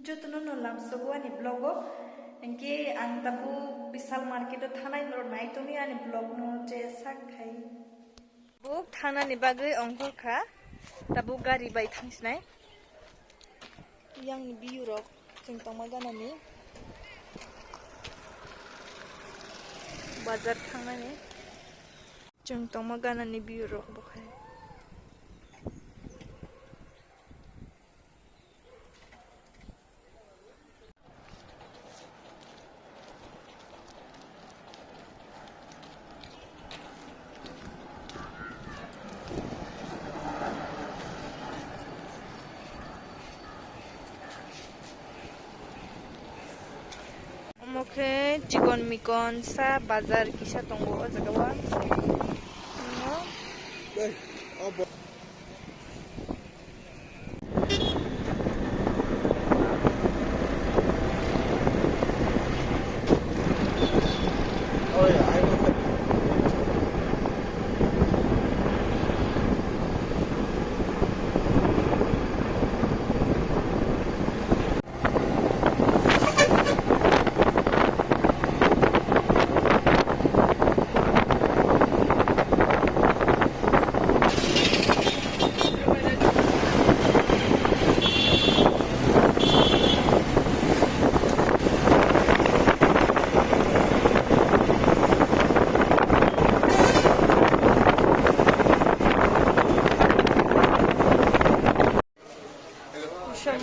Jotono no lamsogo ani blogo enke ang tabu bisal market thanai no nai toni ani blog no je sakai bu thana ni bagai ongkor kha tabu gari bai thangsnai yang ni biu rok jeng tongma ganani bazar thangnani jeng tongma ganani biu rok bukhai Mokhe chikon mikon sa bazar kisa tongo o jagawa no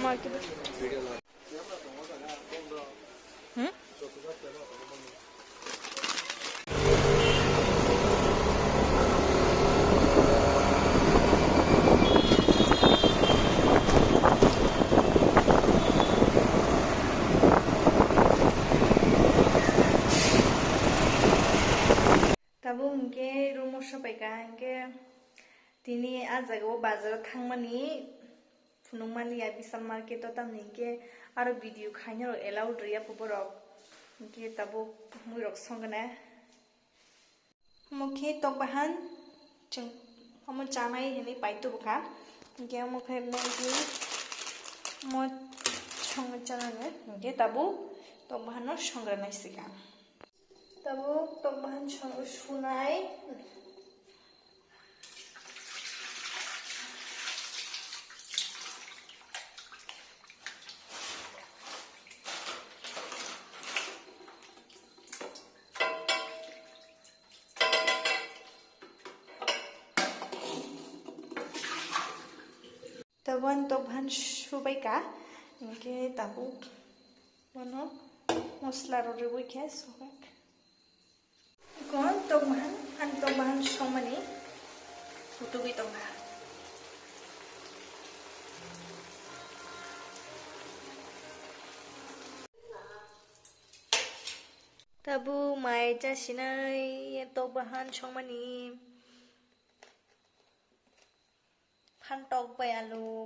market tabu unke rumo shopaika unke tini ajago bazar thangmani phunungmani ya bisal market tamni ke aro video khaino allowed riya poborok ke tabu muirok songna mukhe tokbahan chung amo chanai hini paitu bukha ke mukhe megi mo chong chanane ke tabu tokbahan no songra naisika tabu tokbahan song sunai tabuan tokbahan subaika ke tabu mono mosla roribui ke sobak kon tokbahan somani futugi tongha tabu mai jasinai tokbahan somani phantok bai alu